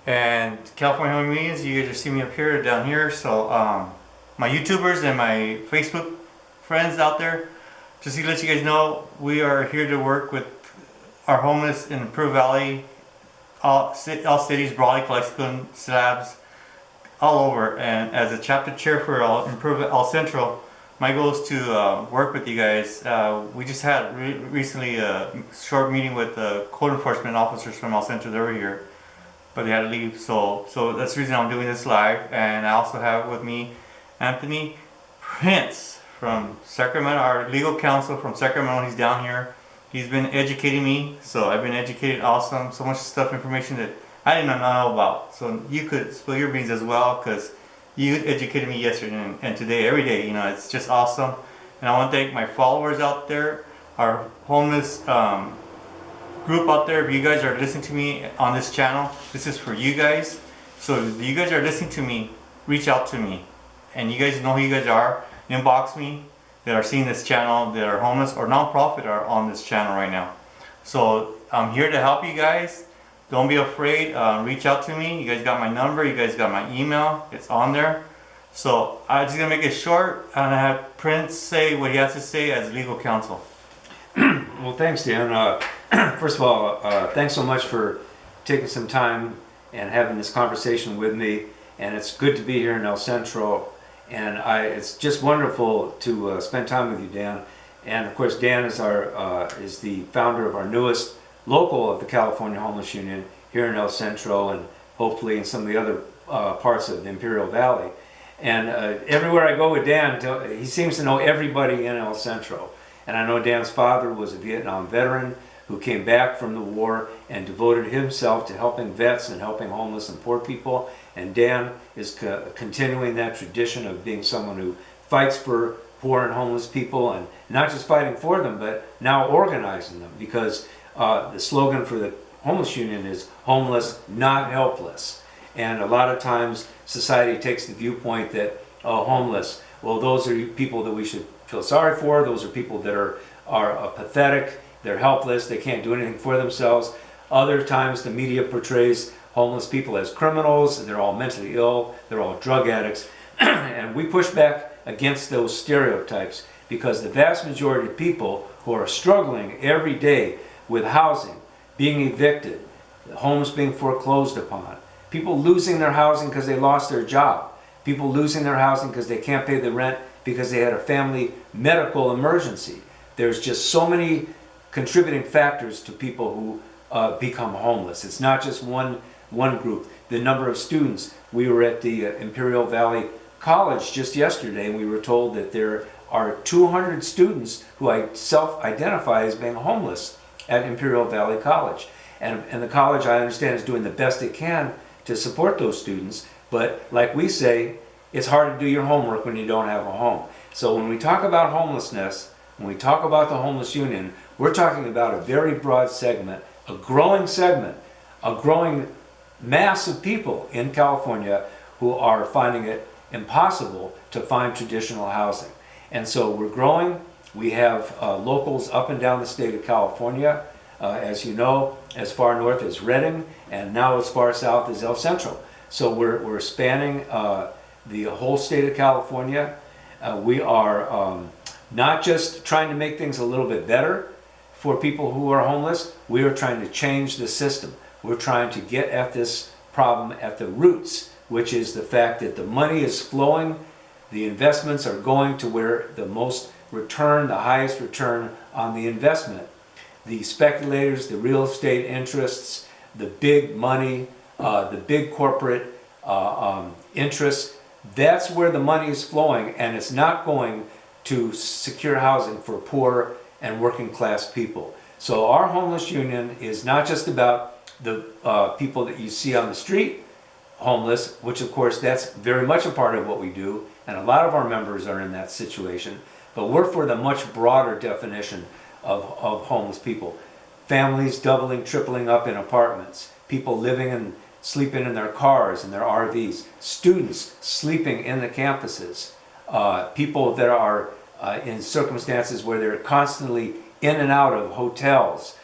And California Home Meetings, you guys are seeing me up here, down here. So my YouTubers and my Facebook friends out there, just to let you guys know, we are here to work with our homeless in Imperial Valley, all cities, broadly, Calexico, Slabs, all over. And as a chapter chair for all Centro, my goal is to work with you guys. We just had recently a short meeting with the code enforcement officers from El Centro. They were here, but they had to leave. So that's the reason I'm doing this live. And I also have with me Anthony Prince from Sacramento, our legal counsel from Sacramento. He's down here. He's been educating me, so I've been educated. Awesome, so much stuff, information that I didn't know about. So you could spill your beans as well, because you educated me yesterday and today, every day. You know, it's just awesome. And I want to thank my followers out there, our homeless group out there. If you guys are listening to me on this channel, this is for you guys. So if you guys are listening to me, reach out to me. And you guys know who you guys are. Inbox me that are seeing this channel, that are homeless or nonprofit are on this channel right now. So I'm here to help you guys. Don't be afraid. Reach out to me. You guys got my number. You guys got my email. It's on there. So I'm just gonna make it short and I have Prince say what he has to say as legal counsel. Well, thanks, Dan. First of all, thanks so much for taking some time and having this conversation with me. And it's good to be here in El Centro. And it's just wonderful to spend time with you, Dan. And of course, Dan is is the founder of our newest local of the California Homeless Union here in El Centro, and hopefully in some of the other parts of the Imperial Valley. And everywhere I go with Dan, he seems to know everybody in El Centro. And I know Dan's father was a Vietnam veteran who came back from the war and devoted himself to helping vets and helping homeless and poor people. And Dan is continuing that tradition of being someone who fights for poor and homeless people, and not just fighting for them, but now organizing them, because the slogan for the Homeless Union is homeless, not helpless. And a lot of times society takes the viewpoint that, oh, homeless, well, those are people that we should feel sorry for. Those are people that are pathetic, they're helpless, they can't do anything for themselves. Other times the media portrays homeless people as criminals, they're all mentally ill, they're all drug addicts. And we push back against those stereotypes, because the vast majority of people who are struggling every day with housing, being evicted, homes being foreclosed upon, people losing their housing because they lost their job, people losing their housing because they can't pay the rent because they had a family medical emergency. There's just so many contributing factors to people who become homeless. It's not just one group. The number of students, we were at the Imperial Valley College just yesterday, and we were told that there are 200 students who self-identify as being homeless at Imperial Valley College. And the college, I understand, is doing the best it can to support those students, but like we say, it's hard to do your homework when you don't have a home. So when we talk about homelessness, when we talk about the Homeless Union, we're talking about a very broad segment, a growing mass of people in California who are finding it impossible to find traditional housing. And so we're growing. We have locals up and down the state of California, as you know, as far north as Redding, and now as far south as El Centro. So we're spanning the whole state of California. We are not just trying to make things a little bit better for people who are homeless, we are trying to change the system. We're trying to get at this problem at the roots, which is the fact that the money is flowing, the investments are going to where the most return, the highest return on the investment. The speculators, the real estate interests, the big money, the big corporate interests, that's where the money is flowing, and it's not going to secure housing for poor and working class people. So our homeless union is not just about the people that you see on the street homeless, which of course that's very much a part of what we do, and a lot of our members are in that situation, but we're for the much broader definition of homeless people. Families doubling, tripling up in apartments, people living and sleeping in their cars and their RVs, students sleeping in the campuses, people that are in circumstances where they're constantly in and out of hotels.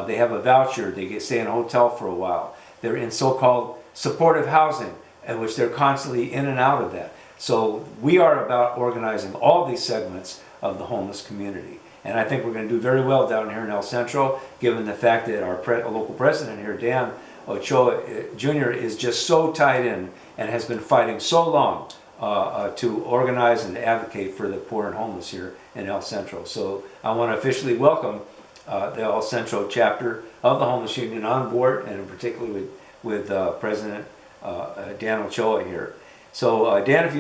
They have a voucher, they stay in a hotel for a while. They're in so-called supportive housing, in which they're constantly in and out of that. So we are about organizing all these segments of the homeless community. And I think we're going to do very well down here in El Centro, given the fact that our local president here, Dan Ochoa Jr., is just so tied in and has been fighting so long to organize and advocate for the poor and homeless here in El Centro. So I want to officially welcome the El Centro chapter of the Homeless Union on board, and in particular with President Dan Ochoa here. So Dan, if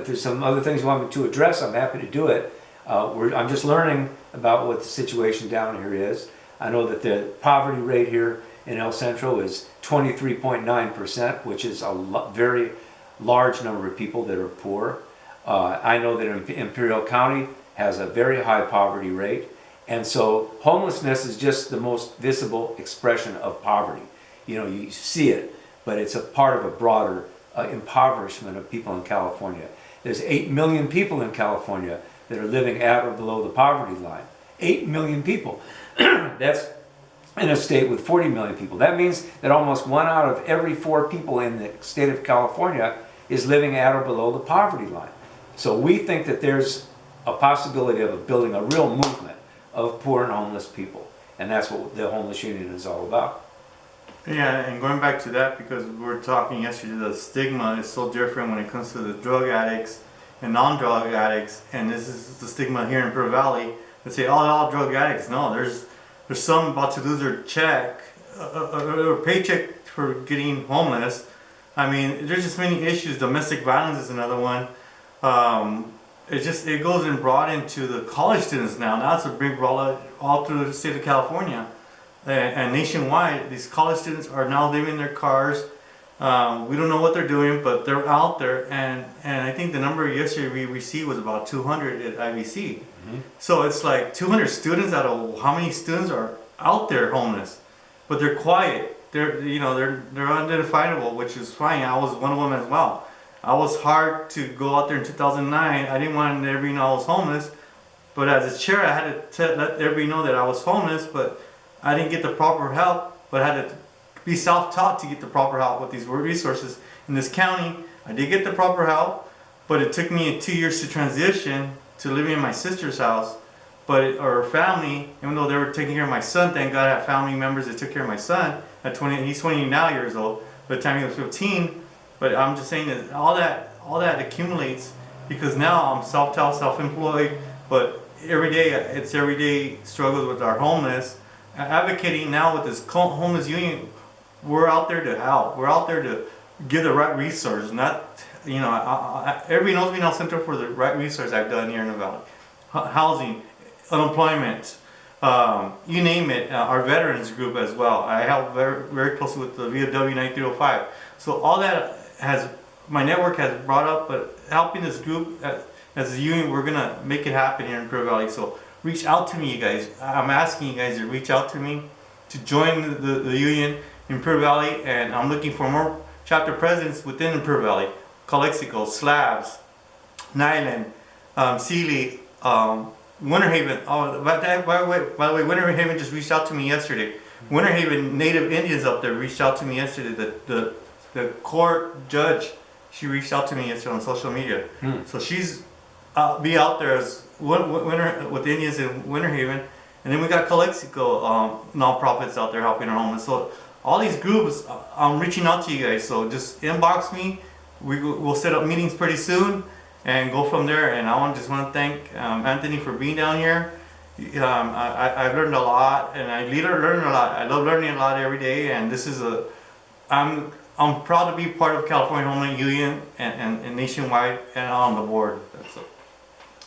there's some other things you want me to address, I'm happy to do it. I'm just learning about what the situation down here is. I know that the poverty rate here in El Centro is 23.9%, which is a very large number of people that are poor. I know that Imperial County has a very high poverty rate. And so homelessness is just the most visible expression of poverty. You know, you see it, but it's a part of a broader impoverishment of people in California. There's 8 million people in California that are living at or below the poverty line. 8 million people. That's in a state with 40 million people. That means that almost 1 out of every 4 people in the state of California is living at or below the poverty line. So we think that there's a possibility of building a real movement of poor and homeless people. And that's what the Homeless Union is all about. Yeah, and going back to that, because we were talking yesterday, the stigma is so different when it comes to the drug addicts and non-drug addicts, and this is the stigma here in Pearl Valley. They say, oh, all drug addicts. No, there's some about to lose their check, or paycheck for getting homeless. I mean, there's just many issues. Domestic violence is another one. It goes and brought into the college students now. Now it's a big rollout all through the state of California. And nationwide, these college students are now living in their cars. We don't know what they're doing, but they're out there. And I think the number yesterday we received was about 200 at IVC. Mm-hmm. So it's like 200 students out of how many students are out there homeless? But they're quiet. They're unidentifiable, which is fine. I was one of them as well. I was hard to go out there in 2009. I didn't want everybody to know I was homeless. But as a chair, I had to let everybody know that I was homeless, but I didn't get the proper help, but I had to be self-taught to get the proper help with these resources. In this county, I did get the proper help, but it took me 2 years to transition to living in my sister's house. Or family, even though they were taking care of my son, thank God I have family members that took care of my son at 20, he's 20 now years old, by the time he was 15. But I'm just saying that all that accumulates, because now I'm self-taught, self-employed, but it's everyday struggles with our homeless. Advocating now with this homeless union, we're out there to help. We're out there to give the right resources. Not, everybody knows me in El Centro for the right resources I've done here in the valley. Housing, unemployment, you name it. Our veterans group as well. I help very, very closely with the VW 9305. So all that my network has brought up, but helping this group as a union, we're gonna make it happen here in Pearl Valley. So reach out to me, you guys. I'm asking you guys to reach out to me to join the union in Pearl Valley, and I'm looking for more chapter presidents within Pearl Valley. Calexico, Slabs, Nyland, Sealy, Winter Haven. Oh, by the way, Winter Haven just reached out to me yesterday. Winter Haven Native Indians up there reached out to me yesterday. The court judge, she reached out to me yesterday on social media. So she's be out there as winter with Indians in Winter Haven, and then we got Calexico nonprofits out there helping our homeless. So all these groups, I'm reaching out to you guys. So just inbox me. We'll set up meetings pretty soon and go from there. And I just want to thank Anthony for being down here. I've learned a lot, and I learn a lot. I love learning a lot every day, and this is I'm proud to be part of California Homeless Union and nationwide and on the board. That's it.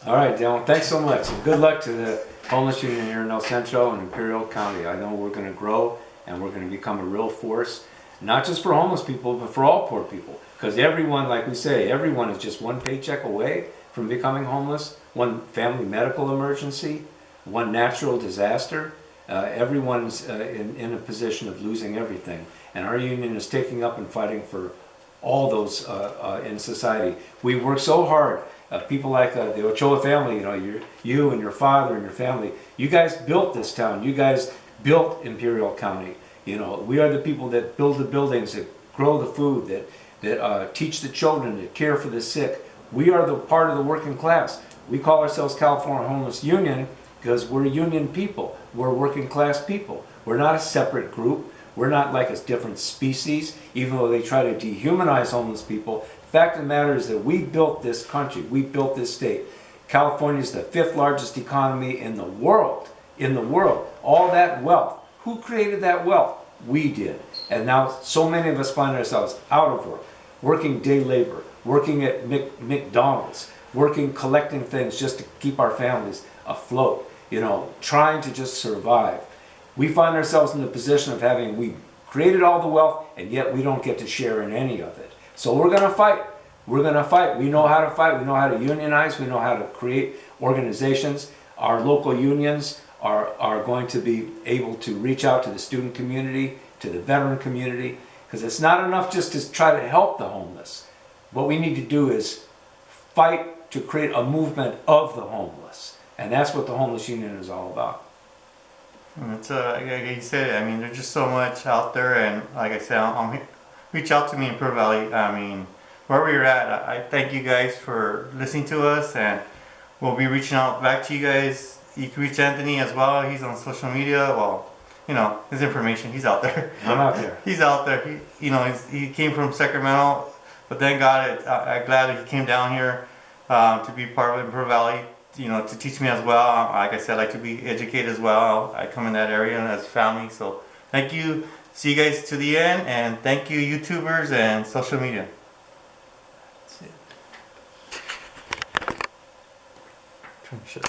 All right, Dylan, thanks so much. And good luck to the Homeless Union here in El Centro and Imperial County. I know we're going to grow and we're going to become a real force, not just for homeless people, but for all poor people. Because everyone, like we say, everyone is just one paycheck away from becoming homeless, one family medical emergency, one natural disaster. Everyone's in a position of losing everything. And our union is taking up and fighting for all those in society. We work so hard. People like the Ochoa family, you and your father and your family, you guys built this town. You guys built Imperial County. You know, we are the people that build the buildings, that grow the food, that teach the children, that care for the sick. We are the part of the working class. We call ourselves California Homeless Union because we're union people. We're working class people. We're not a separate group. We're not like a different species, even though they try to dehumanize homeless people. The fact of the matter is that we built this country. We built this state. California is the 5th largest economy in the world. In the world. All that wealth. Who created that wealth? We did. And now so many of us find ourselves out of work, working day labor, working at McDonald's, working collecting things just to keep our families afloat, you know, trying to just survive. We find ourselves in the position of we created all the wealth and yet we don't get to share in any of it. So we're going to fight. We're going to fight. We know how to fight. We know how to unionize. We know how to create organizations. Our local unions are going to be able to reach out to the student community, to the veteran community, because it's not enough just to try to help the homeless. What we need to do is fight to create a movement of the homeless. And that's what the Homeless Union is all about. It's like you said, I mean, there's just so much out there, and like I said, reach out to me in Pearl Valley. I mean, wherever you're at, I thank you guys for listening to us, and we'll be reaching out back to you guys. You can reach Anthony as well. He's on social media. Well, you know, his information, he's out there. I'm out there. He's out there. He came from Sacramento, but then I'm glad that he came down here to be part of Pearl Valley. You know, to teach me as well. Like I said, I like to be educated as well. I come in that area and as family. So thank you. See you guys to the end, and thank you, YouTubers and social media. That's it.